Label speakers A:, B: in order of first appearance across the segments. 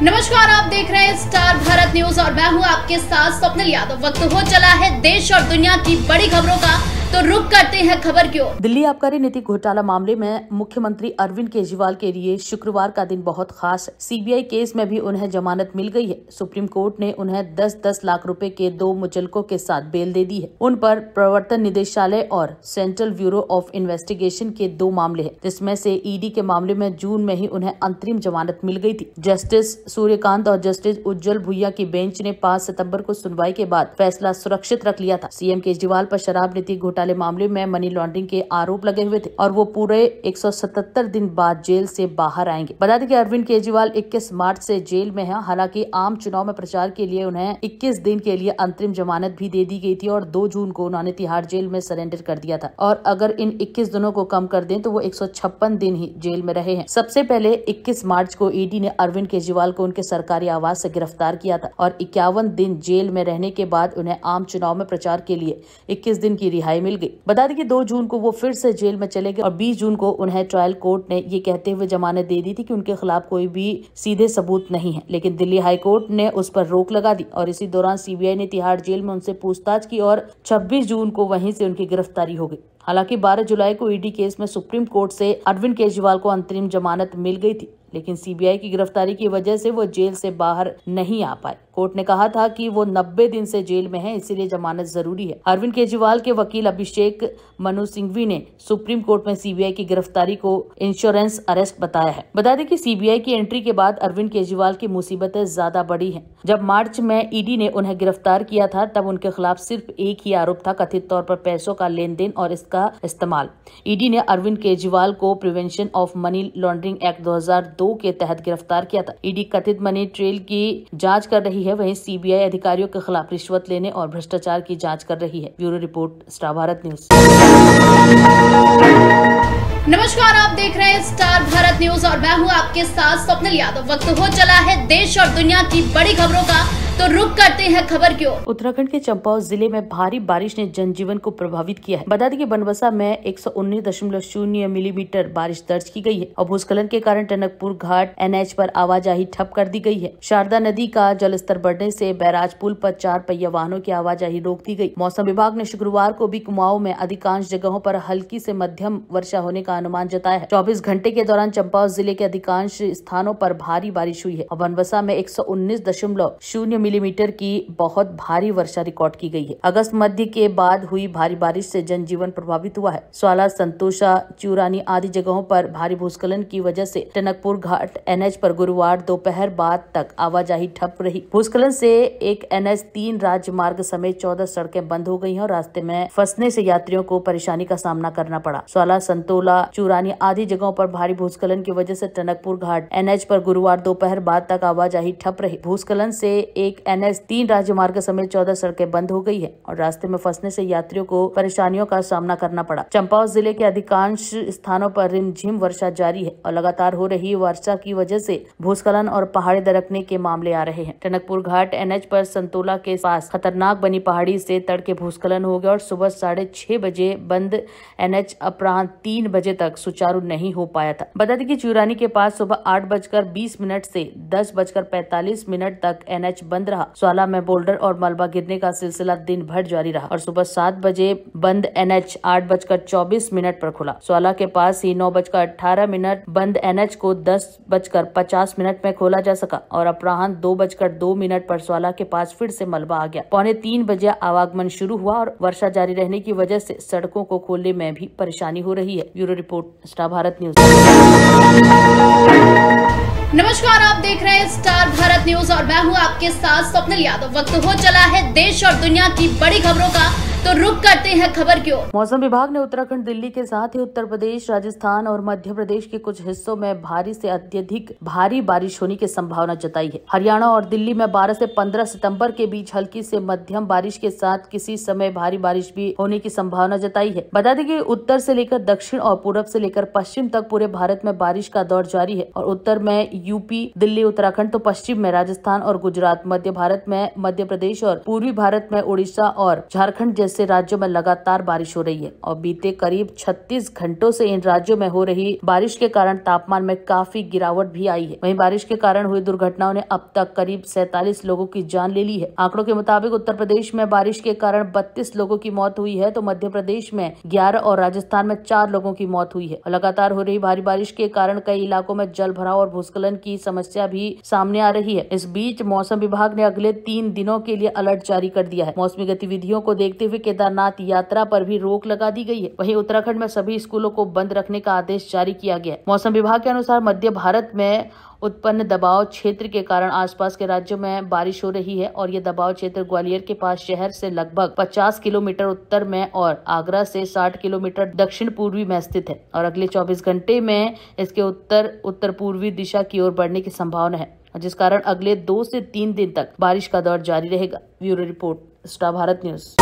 A: नमस्कार, आप देख रहे हैं स्टार भारत न्यूज और मैं हूं आपके साथ स्वप्निल यादव। वक्त हो चला है देश और दुनिया की बड़ी खबरों का, तो रुक करते हैं खबर की ओर।
B: दिल्ली आबकारी नीति घोटाला मामले में मुख्यमंत्री अरविंद केजरीवाल के लिए शुक्रवार का दिन बहुत खास है। सीबीआई केस में भी उन्हें जमानत मिल गई है। सुप्रीम कोर्ट ने उन्हें 10-10 लाख रुपए के 2 मुचलकों के साथ बेल दे दी है। उन पर प्रवर्तन निदेशालय और सेंट्रल ब्यूरो ऑफ इन्वेस्टिगेशन के 2 मामले हैं, जिसमें से ईडी के मामले में जून में ही उन्हें अंतरिम जमानत मिल गई थी। जस्टिस सूर्यकांत और जस्टिस उज्जवल भुइया की बेंच ने 5 सितंबर को सुनवाई के बाद फैसला सुरक्षित रख लिया था। सीएम केजरीवाल पर शराब नीति घोटाले मामले में मनी लॉन्ड्रिंग के आरोप लगे हुए थे और वो पूरे 177 दिन बाद जेल से बाहर आएंगे। बता दें कि अरविंद केजरीवाल 21 मार्च से जेल में है। हालांकि आम चुनाव में प्रचार के लिए उन्हें 21 दिन के लिए अंतरिम जमानत भी दे दी गई थी और 2 जून को उन्होंने तिहाड़ जेल में सरेंडर कर दिया था। और अगर इन 21 दिनों को कम कर दें तो वो 156 दिन ही जेल में रहे हैं। सबसे पहले 21 मार्च को ईडी ने अरविंद केजरीवाल को उनके सरकारी आवास से गिरफ्तार किया था और 51 दिन जेल में रहने के बाद उन्हें आम चुनाव में प्रचार के लिए 21 दिन की रिहाई मिल गई। बता दें कि 2 जून को वो फिर से जेल में चले गए और 20 जून को उन्हें ट्रायल कोर्ट ने ये कहते हुए जमानत दे दी थी कि उनके खिलाफ कोई भी सीधे सबूत नहीं है, लेकिन दिल्ली हाई कोर्ट ने उस पर रोक लगा दी और इसी दौरान सीबीआई ने तिहाड़ जेल में उनसे पूछताछ की और 26 जून को वहीं से उनकी गिरफ्तारी हो गई। हालांकि 12 जुलाई को ईडी केस में सुप्रीम कोर्ट से अरविंद केजरीवाल को अंतरिम जमानत मिल गई थी, लेकिन सीबीआई की गिरफ्तारी की वजह से वो जेल से बाहर नहीं आ पाए। कोर्ट ने कहा था कि वो 90 दिन से जेल में हैं, इसीलिए जमानत जरूरी है। अरविंद केजरीवाल के वकील अभिषेक मनु सिंघवी ने सुप्रीम कोर्ट में सीबीआई की गिरफ्तारी को इंश्योरेंस अरेस्ट बताया है। बता दें कि सीबीआई की एंट्री के बाद अरविंद केजरीवाल की मुसीबतें ज्यादा बढ़ी हैं। जब मार्च में ईडी ने उन्हें गिरफ्तार किया था तब उनके खिलाफ सिर्फ एक ही आरोप था, कथित तौर पर पैसों का लेन देन और इसका इस्तेमाल। ईडी ने अरविंद केजरीवाल को prevention of money laundering act 2002 के तहत गिरफ्तार किया था। ईडी कथित मनी ट्रेल की जांच कर रही है, वहीं सीबीआई अधिकारियों के खिलाफ रिश्वत लेने और भ्रष्टाचार की जांच कर रही है। Bureau report, star Bharat news.
A: नमस्कार, आप देख रहे हैं स्टार भारत न्यूज और मैं हूं आपके साथ स्वप्निल यादव। वक्त हो चला है देश और दुनिया की बड़ी खबरों का, तो रुक करते हैं खबर की ओर।
B: उत्तराखंड के चंपावत जिले में भारी बारिश ने जनजीवन को प्रभावित किया है। बता दें कि बनबसा में 119.0 मिलीमीटर बारिश दर्ज की गई है और भूस्खलन के कारण टनकपुर घाट NH पर आवाजाही ठप कर दी गई है। शारदा नदी का जलस्तर बढ़ने से बैराज पुल पर 4 पहिया वाहनों की आवाजाही रोक दी गई। मौसम विभाग ने शुक्रवार को भी कुमाऊं में अधिकांश जगहों पर हल्की से मध्यम वर्षा होने का अनुमान जताया है। 24 घंटे के दौरान चंपावत जिले के अधिकांश स्थानों पर भारी बारिश हुई है और बनबसा में 119.0 मिलीमीटर की बहुत भारी वर्षा रिकॉर्ड की गई है। अगस्त मध्य के बाद हुई भारी बारिश से जनजीवन प्रभावित हुआ है। स्वाला, संतोषा, चूरानी आदि जगहों पर भारी भूस्खलन की वजह से टनकपुर घाट NH पर गुरुवार दोपहर बाद तक आवाजाही ठप रही। भूस्खलन से एक NH 3 राज्य मार्ग समेत 14 सड़कें बंद हो गई हैं और रास्ते में फंसने से यात्रियों को परेशानी का सामना करना पड़ा। स्वाला, संतोला, चूरानी आदि जगहों पर भारी भूस्खलन की वजह से टनकपुर घाट NH पर गुरुवार दोपहर बाद तक आवाजाही ठप रही। भूस्खलन से एक NH 3 राज्य मार्ग समेत 14 सड़कें बंद हो गई है और रास्ते में फंसने से यात्रियों को परेशानियों का सामना करना पड़ा। चंपावत जिले के अधिकांश स्थानों पर रिमझिम वर्षा जारी है और लगातार हो रही वर्षा की वजह से भूस्खलन और पहाड़ी दरकने के मामले आ रहे हैं। टनकपुर घाट NH पर संतोला के पास खतरनाक बनी पहाड़ी से तड़के भूस्खलन हो गया और सुबह 6:30 बजे बंद NH अपराह्न 3 बजे तक सुचारू नहीं हो पाया था। बता दें कि चूरानी के पास सुबह 8:20 से 10:45 तक NH बंद रहा। स्वाला में बोल्डर और मलबा गिरने का सिलसिला दिन भर जारी रहा और सुबह 7 बजे बंद NH 8:24 पर खुला। स्वाला के पास ही 9:18 बंद NH को 10:50 में खोला जा सका और अपराह्न 2:02 पर स्वाला के पास फिर से मलबा आ गया। 2:45 बजे आवागमन शुरू हुआ और वर्षा जारी रहने की वजह से सड़कों को खोलने में भी परेशानी हो रही है। Bureau report, star Bharat news.
A: नमस्कार, आप देख रहे हैं स्टार भारत न्यूज और मैं हूं आपके साथ स्वप्निल यादव। वक्त हो चला है देश और दुनिया की बड़ी खबरों का, तो रुक करते हैं खबर की ओर।
B: मौसम विभाग ने उत्तराखंड, दिल्ली के साथ ही उत्तर प्रदेश, राजस्थान और मध्य प्रदेश के कुछ हिस्सों में भारी से अत्यधिक भारी बारिश होने की संभावना जताई है। हरियाणा और दिल्ली में 12 से 15 सितंबर के बीच हल्की से मध्यम बारिश के साथ किसी समय भारी बारिश भी होने की संभावना जताई है। बता दें कि उत्तर से लेकर दक्षिण और पूरब से लेकर पश्चिम तक पूरे भारत में बारिश का दौर जारी है और उत्तर में यूपी, दिल्ली, उत्तराखंड तो पश्चिम में राजस्थान और गुजरात, मध्य भारत में मध्य प्रदेश और पूर्वी भारत में उड़ीसा और झारखंड जैसे राज्यों में लगातार बारिश हो रही है और बीते करीब 36 घंटों से इन राज्यों में हो रही बारिश के कारण तापमान में काफी गिरावट भी आई है। वहीं बारिश के कारण हुई दुर्घटनाओं ने अब तक करीब 47 लोगों की जान ले ली है। आंकड़ों के मुताबिक उत्तर प्रदेश में बारिश के कारण 32 लोगों की मौत हुई है, तो मध्य प्रदेश में 11 और राजस्थान में 4 लोगों की मौत हुई है। लगातार हो रही भारी बारिश के कारण कई इलाकों में जल भराव और भूस्खलन की समस्या भी सामने आ रही है। इस बीच मौसम विभाग ने अगले 3 दिनों के लिए अलर्ट जारी कर दिया है। मौसमी गतिविधियों को देखते हुए केदारनाथ यात्रा पर भी रोक लगा दी गई है। वहीं उत्तराखंड में सभी स्कूलों को बंद रखने का आदेश जारी किया गया है। मौसम विभाग के अनुसार मध्य भारत में उत्पन्न दबाव क्षेत्र के कारण आसपास के राज्यों में बारिश हो रही है और ये दबाव क्षेत्र ग्वालियर के पास शहर से लगभग 50 किलोमीटर उत्तर में और आगरा से 60 किलोमीटर दक्षिण पूर्वी में स्थित है और अगले 24 घंटे में इसके उत्तर पूर्वी दिशा की ओर बढ़ने की संभावना है, जिस कारण अगले 2 से 3 दिन तक बारिश का दौर जारी रहेगा। Bureau report, star Bharat news.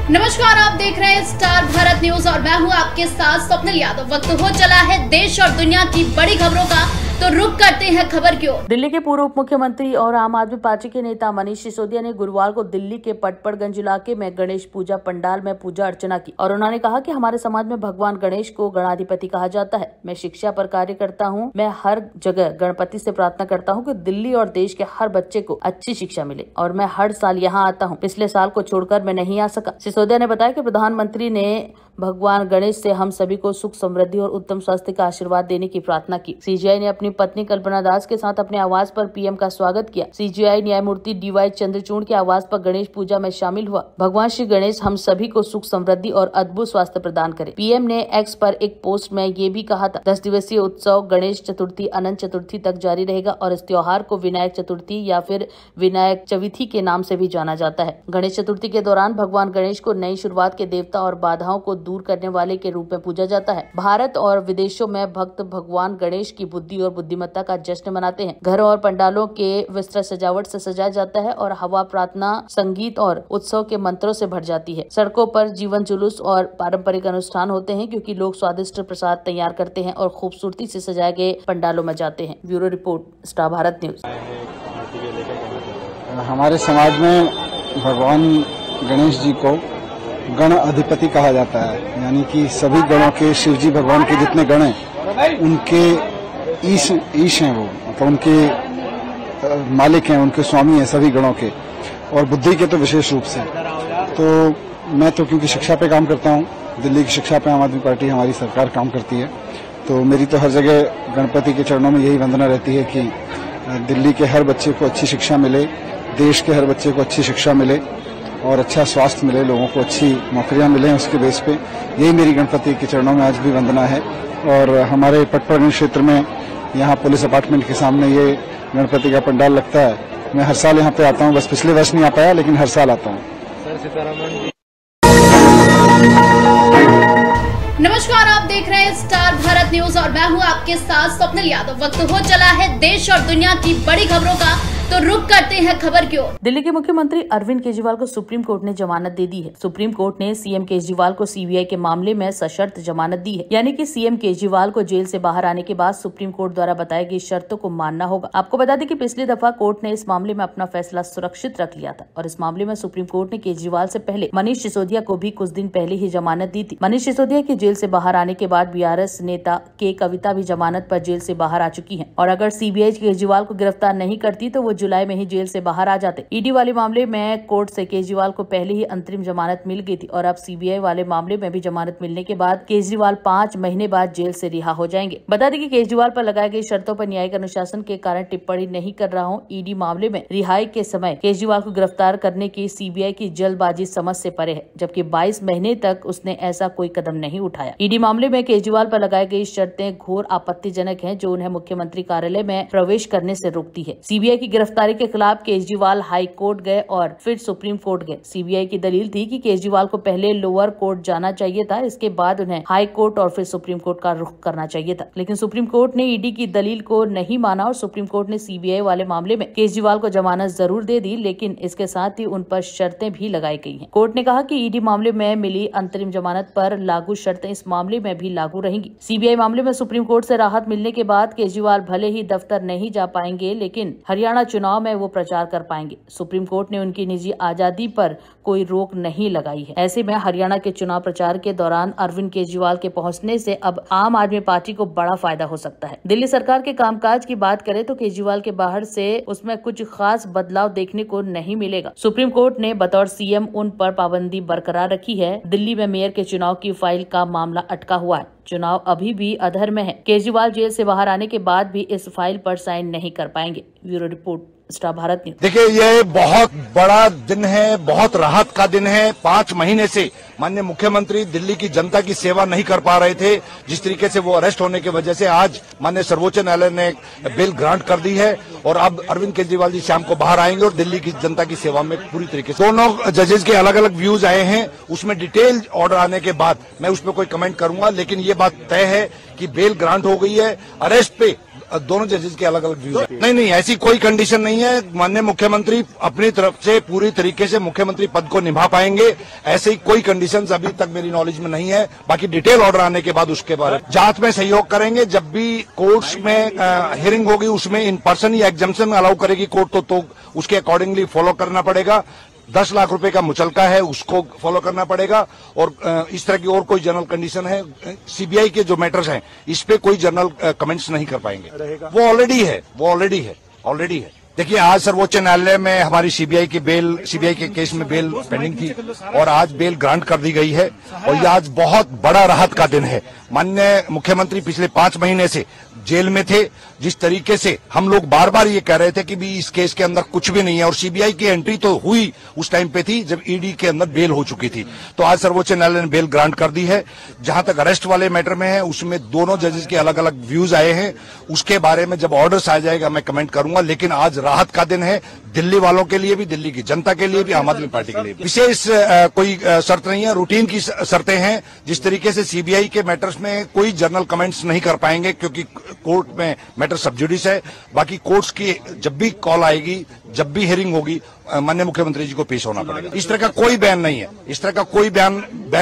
A: नमस्कार, आप देख रहे हैं स्टार भारत न्यूज और मैं हूं आपके साथ स्वप्निल यादव। वक्त हो चला है देश और दुनिया की बड़ी खबरों का, तो रुक करते हैं खबर की ओर।
B: दिल्ली के पूर्व उप मुख्यमंत्री और आम आदमी पार्टी के नेता मनीष सिसोदिया ने गुरुवार को दिल्ली के पटपड़गंज इलाके में गणेश पूजा पंडाल में पूजा अर्चना की और उन्होंने कहा कि हमारे समाज में भगवान गणेश को गणाधिपति कहा जाता है। मैं शिक्षा पर कार्य करता हूं। मैं हर जगह गणपति से प्रार्थना करता हूं कि दिल्ली और देश के हर बच्चे को अच्छी शिक्षा मिले और मैं हर साल यहाँ आता हूँ। पिछले साल को छोड़कर मैं नहीं आ सका। सिसोदिया ने बताया कि प्रधानमंत्री ने भगवान गणेश से हम सभी को सुख समृद्धि और उत्तम स्वास्थ्य का आशीर्वाद देने की प्रार्थना की। सीजीआई ने अपनी पत्नी कल्पना दास के साथ अपने आवास पर पीएम का स्वागत किया। सीजीआई न्यायमूर्ति डीवाई चंद्रचूड़ के आवास पर गणेश पूजा में शामिल हुआ। भगवान श्री गणेश हम सभी को सुख समृद्धि और अद्भुत स्वास्थ्य प्रदान करे। पीएम ने एक्स पर एक पोस्ट में ये भी कहा था, 10 दिवसीय उत्सव गणेश चतुर्थी अनंत चतुर्थी तक जारी रहेगा और इस त्योहार को विनायक चतुर्थी या फिर विनायक चविथी के नाम से भी जाना जाता है। गणेश चतुर्थी के दौरान भगवान गणेश को नई शुरुआत के देवता और बाधाओं को दूर करने वाले के रूप में पूजा जाता है। भारत और विदेशों में भक्त भगवान गणेश की बुद्धि और बुद्धिमत्ता का जश्न मनाते हैं। घरों और पंडालों के विस्तृत सजावट से सजाया जाता है और हवा, प्रार्थना, संगीत और उत्सव के मंत्रों से भर जाती है। सड़कों पर जीवन जुलूस और पारंपरिक अनुष्ठान होते हैं क्योंकि लोग स्वादिष्ट प्रसाद तैयार करते हैं और खूबसूरती से सजाए गए पंडालों में जाते हैं। Bureau report, star Bharat news.
C: हमारे समाज में भगवान गणेश जी को गण अधिपति कहा जाता है, यानी कि सभी गणों के, शिव जी भगवान के जितने गण हैं उनके ईश हैं, वो मतलब उनके मालिक हैं, उनके स्वामी हैं सभी गणों के, और बुद्धि के तो विशेष रूप से। तो मैं तो क्योंकि शिक्षा पे काम करता हूँ, दिल्ली की शिक्षा पे आम आदमी पार्टी हमारी सरकार काम करती है, तो मेरी तो हर जगह गणपति के चरणों में यही वंदना रहती है कि दिल्ली के हर बच्चे को अच्छी शिक्षा मिले, देश के हर बच्चे को अच्छी शिक्षा मिले और अच्छा स्वास्थ्य मिले, लोगों को अच्छी नौकरियां मिलें। उसके बेस पे यही मेरी गणपति के चरणों में आज भी वंदना है। और हमारे पटपड़गंज क्षेत्र में यहाँ पुलिस अपार्टमेंट के सामने ये गणपति का पंडाल लगता है। मैं हर साल यहाँ पे आता हूँ, बस पिछले वर्ष नहीं आ पाया, लेकिन हर साल आता हूँ।
A: नमस्कार, आप देख रहे हैं स्टार भारत न्यूज और मैं हूं आपके साथ स्वप्निल यादव। वक्त हो चला है देश और दुनिया की बड़ी खबरों का, तो रुक करते हैं खबर की ओर।
B: दिल्ली के मुख्यमंत्री अरविंद केजरीवाल को सुप्रीम कोर्ट ने जमानत दे दी है। सुप्रीम कोर्ट ने सीएम केजरीवाल को सीबीआई के मामले में सशर्त जमानत दी है, यानी कि सीएम केजरीवाल को जेल से बाहर आने के बाद सुप्रीम कोर्ट द्वारा बताई गई शर्तों को मानना होगा। आपको बता दें कि पिछली दफा कोर्ट ने इस मामले में अपना फैसला सुरक्षित रख लिया था और इस मामले में सुप्रीम कोर्ट ने केजरीवाल से पहले मनीष सिसोदिया को भी कुछ दिन पहले ही जमानत दी थी। मनीष सिसोदिया के जेल से बाहर आने के बाद बीआरएस नेता के कविता भी जमानत पर जेल से बाहर आ चुकी है और अगर सीबीआई केजरीवाल को गिरफ्तार नहीं करती तो वो जुलाई में ही जेल से बाहर आ जाते। ईडी वाले मामले में कोर्ट से केजरीवाल को पहले ही अंतरिम जमानत मिल गई थी और अब सीबीआई वाले मामले में भी जमानत मिलने के बाद केजरीवाल 5 महीने बाद जेल से रिहा हो जाएंगे। बता दें कि केजरीवाल पर लगाई गई शर्तों पर न्यायिक अनुशासन के कारण टिप्पणी नहीं कर रहा हूं। ईडी मामले में रिहाई के समय केजरीवाल को गिरफ्तार करने की सीबीआई की जल्दबाजी समझ से परे है, जबकि 22 महीने तक उसने ऐसा कोई कदम नहीं उठाया। ईडी मामले में केजरीवाल पर लगाई गई शर्तें घोर आपत्तिजनक हैं, जो उन्हें मुख्यमंत्री कार्यालय में प्रवेश करने से रोकती है। सीबीआई की गिरफ्तारी के खिलाफ केजरीवाल हाई कोर्ट गए और फिर सुप्रीम कोर्ट गए। सीबीआई की दलील थी कि केजरीवाल को पहले लोअर कोर्ट जाना चाहिए था, इसके बाद उन्हें हाई कोर्ट और फिर सुप्रीम कोर्ट का रुख करना चाहिए था, लेकिन सुप्रीम कोर्ट ने ईडी की दलील को नहीं माना और सुप्रीम कोर्ट ने सीबीआई वाले मामले में केजरीवाल को जमानत जरूर दे दी, लेकिन इसके साथ ही उन पर शर्तें भी लगाई गई हैं। कोर्ट ने कहा कि ईडी मामले में मिली अंतरिम जमानत पर लागू शर्तें इस मामले में भी लागू रहेंगी। सीबीआई मामले में सुप्रीम कोर्ट से राहत मिलने के बाद केजरीवाल भले ही दफ्तर नहीं जा पाएंगे, लेकिन हरियाणा चुनाव में वो प्रचार कर पाएंगे। सुप्रीम कोर्ट ने उनकी निजी आजादी पर कोई रोक नहीं लगाई है। ऐसे में हरियाणा के चुनाव प्रचार के दौरान अरविंद केजरीवाल के पहुंचने से अब आम आदमी पार्टी को बड़ा फायदा हो सकता है। दिल्ली सरकार के कामकाज की बात करें तो केजरीवाल के बाहर से उसमें कुछ खास बदलाव देखने को नहीं मिलेगा। सुप्रीम कोर्ट ने बतौर सीएम उन पर पाबंदी बरकरार रखी है। दिल्ली में मेयर के चुनाव की फाइल का मामला अटका हुआ है। चुनाव अभी भी अधर में है। केजरीवाल जेल से बाहर आने के बाद भी इस फाइल पर साइन नहीं कर पाएंगे। Bureau report, star Bharat news.
D: देखिए, यह बहुत बड़ा दिन है, बहुत राहत का दिन है। 5 महीने से माननीय मुख्यमंत्री दिल्ली की जनता की सेवा नहीं कर पा रहे थे। जिस तरीके से वो अरेस्ट होने की वजह से आज माननीय सर्वोच्च न्यायालय ने बेल ग्रांट कर दी है और अब अरविंद केजरीवाल जी शाम को बाहर आएंगे और दिल्ली की जनता की सेवा में पूरी तरीके से। दोनों जजेस के अलग अलग व्यूज आए हैं, उसमें डिटेल ऑर्डर आने के बाद मैं उस पर कोई कमेंट करूंगा, लेकिन ये बात तय है कि बेल ग्रांट हो गई है। अरेस्ट पे दोनों जजेस के अलग अलग व्यूज हैं। नहीं, ऐसी कोई कंडीशन नहीं है। माननीय मुख्यमंत्री अपनी तरफ से पूरी तरीके से मुख्यमंत्री पद को निभा पाएंगे, ऐसी कोई कंडीशंस अभी तक मेरी नॉलेज में नहीं है। बाकी डिटेल ऑर्डर आने के बाद उसके बारे में जांच में सहयोग करेंगे। जब भी कोर्ट्स में हियरिंग होगी उसमें इन पर्सन या एग्जम्पशन अलाउ करेगी कोर्ट तो उसके अकॉर्डिंगली फॉलो करना पड़ेगा। 10 लाख रुपए का मुचलका है, उसको फॉलो करना पड़ेगा। और इस तरह की और कोई जनरल कंडीशन है, सीबीआई के जो मैटर्स हैं इस पे कोई जनरल कमेंट्स नहीं कर पाएंगे। वो ऑलरेडी है। देखिए, आज सर्वोच्च न्यायालय में हमारी सीबीआई के केस में बेल पेंडिंग थी और आज बेल ग्रांट कर दी गई है और ये आज बहुत बड़ा राहत का दिन है। माननीय मुख्यमंत्री पिछले 5 महीने से जेल में थे। जिस तरीके से हम लोग बार बार ये कह रहे थे कि भी इस केस के अंदर कुछ भी नहीं है और सीबीआई की एंट्री तो हुई उस टाइम पे थी जब ईडी के अंदर बेल हो चुकी थी, तो आज सर्वोच्च न्यायालय ने बेल ग्रांट कर दी है। जहां तक अरेस्ट वाले मैटर में है उसमें दोनों जजेस के अलग अलग व्यूज आए हैं, उसके बारे में जब ऑर्डर्स आ जाएगा मैं कमेंट करूंगा। लेकिन आज राहत का दिन है दिल्ली वालों के लिए भी, दिल्ली की जनता के लिए भी, आम आदमी पार्टी के लिए भी। विशेष कोई शर्त नहीं है, रूटीन की शर्तें हैं। जिस तरीके से सीबीआई के मैटर्स में कोई जनरल कमेंट्स नहीं कर पाएंगे क्योंकि कोर्ट में मैटर सब जुडिस है। बाकी कोर्ट्स की जब भी कॉल आएगी, जब भी हियरिंग होगी, माननीय मुख्यमंत्री जी को पेश होना पड़ेगा। इस तरह का कोई बयान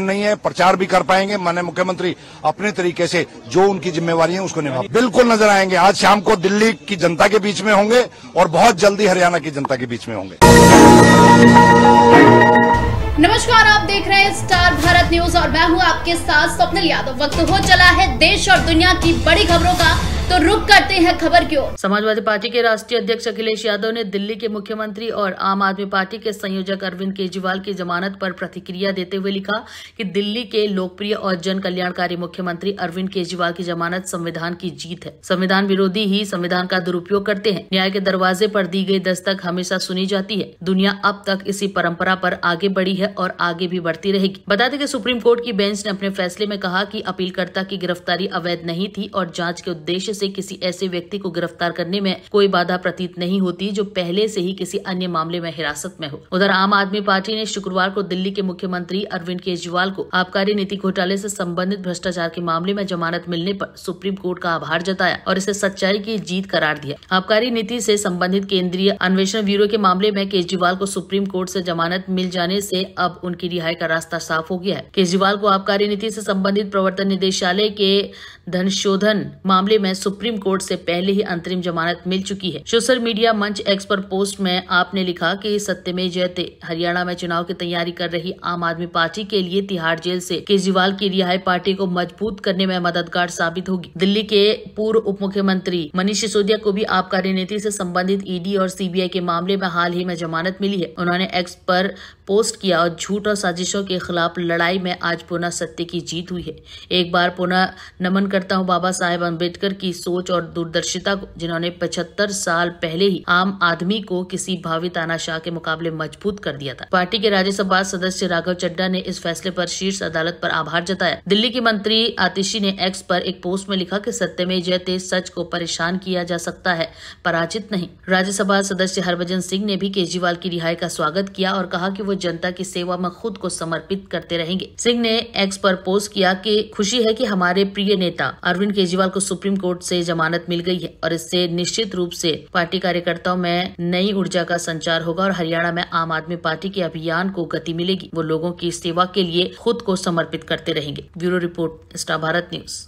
D: नहीं है। प्रचार भी कर पाएंगे। माननीय मुख्यमंत्री अपने तरीके से जो उनकी जिम्मेवारी है उसको निभा बिल्कुल नजर आएंगे। आज शाम को दिल्ली की जनता के बीच में होंगे और बहुत जल्दी हरियाणा की जनता के बीच में होंगे।
A: नमस्कार, आप देख रहे हैं स्टार भारत न्यूज और मैं हूं आपके साथ स्वप्निल यादव। वक्त हो चला है देश और दुनिया की बड़ी खबरों का, तो रुक करते हैं खबर की ओर।
B: समाजवादी पार्टी के राष्ट्रीय अध्यक्ष अखिलेश यादव ने दिल्ली के मुख्यमंत्री और आम आदमी पार्टी के संयोजक अरविंद केजरीवाल की जमानत पर प्रतिक्रिया देते हुए लिखा कि दिल्ली के लोकप्रिय और जन कल्याणकारी मुख्यमंत्री अरविंद केजरीवाल की जमानत संविधान की जीत है। संविधान विरोधी ही संविधान का दुरुपयोग करते हैं। न्याय के दरवाजे पर दी गई दस्तक हमेशा सुनी जाती है। दुनिया अब तक इसी परंपरा पर आगे बढ़ी है और आगे भी बढ़ती रहेगी। बता दें कि सुप्रीम कोर्ट की बेंच ने अपने फैसले में कहा कि अपीलकर्ता की गिरफ्तारी अवैध नहीं थी और जांच के उद्देश्य से किसी ऐसे व्यक्ति को गिरफ्तार करने में कोई बाधा प्रतीत नहीं होती जो पहले से ही किसी अन्य मामले में हिरासत में हो। उधर आम आदमी पार्टी ने शुक्रवार को दिल्ली के मुख्यमंत्री अरविंद केजरीवाल को आबकारी नीति घोटाले से संबंधित भ्रष्टाचार के मामले में जमानत मिलने पर सुप्रीम कोर्ट का आभार जताया और इसे सच्चाई की जीत करार दिया। आबकारी नीति से संबंधित केंद्रीय अन्वेषण ब्यूरो के मामले में केजरीवाल को सुप्रीम कोर्ट से जमानत मिल जाने से अब उनकी रिहाई का रास्ता साफ हो गया है। केजरीवाल को आबकारी नीति से संबंधित प्रवर्तन निदेशालय के धनशोधन मामले में सुप्रीम कोर्ट से पहले ही अंतरिम जमानत मिल चुकी है। सोशल मीडिया मंच एक्स पर पोस्ट में आपने लिखा कि सत्यमेव जयते, हरियाणा में चुनाव की तैयारी कर रही आम आदमी पार्टी के लिए तिहाड़ जेल से केजरीवाल की रिहाई पार्टी को मजबूत करने में मददगार साबित होगी। दिल्ली के पूर्व उप मुख्यमंत्री मनीष सिसोदिया को भी आबकारी नीति से संबंधित ईडी और सीबीआई के मामले में हाल ही में जमानत मिली है। उन्होंने एक्स पर पोस्ट किया और झूठ और साजिशों के खिलाफ लड़ाई में आज पुनः सत्य की जीत हुई है। एक बार पुनः नमन करता हूँ बाबा साहेब अम्बेडकर की सोच और दूरदर्शिता को, जिन्होंने 75 साल पहले ही आम आदमी को किसी भावी तानाशाह के मुकाबले मजबूत कर दिया था। पार्टी के राज्यसभा सदस्य राघव चड्ढा ने इस फैसले पर शीर्ष अदालत पर आभार जताया। दिल्ली की मंत्री आतिशी ने एक्स पर एक पोस्ट में लिखा कि सत्यमेव जयते, सच को परेशान किया जा सकता है, पराजित नहीं। राज्यसभा सदस्य हरभजन सिंह ने भी केजरीवाल की रिहाई का स्वागत किया और कहा कि वो जनता की सेवा में खुद को समर्पित करते रहेंगे। सिंह ने एक्स पर पोस्ट किया कि खुशी है कि हमारे प्रिय नेता अरविंद केजरीवाल को सुप्रीम कोर्ट से जमानत मिल गई है और इससे निश्चित रूप से पार्टी कार्यकर्ताओं में नई ऊर्जा का संचार होगा और हरियाणा में आम आदमी पार्टी के अभियान को गति मिलेगी। वो लोगों की सेवा के लिए खुद को समर्पित करते रहेंगे। Bureau report, star Bharat news.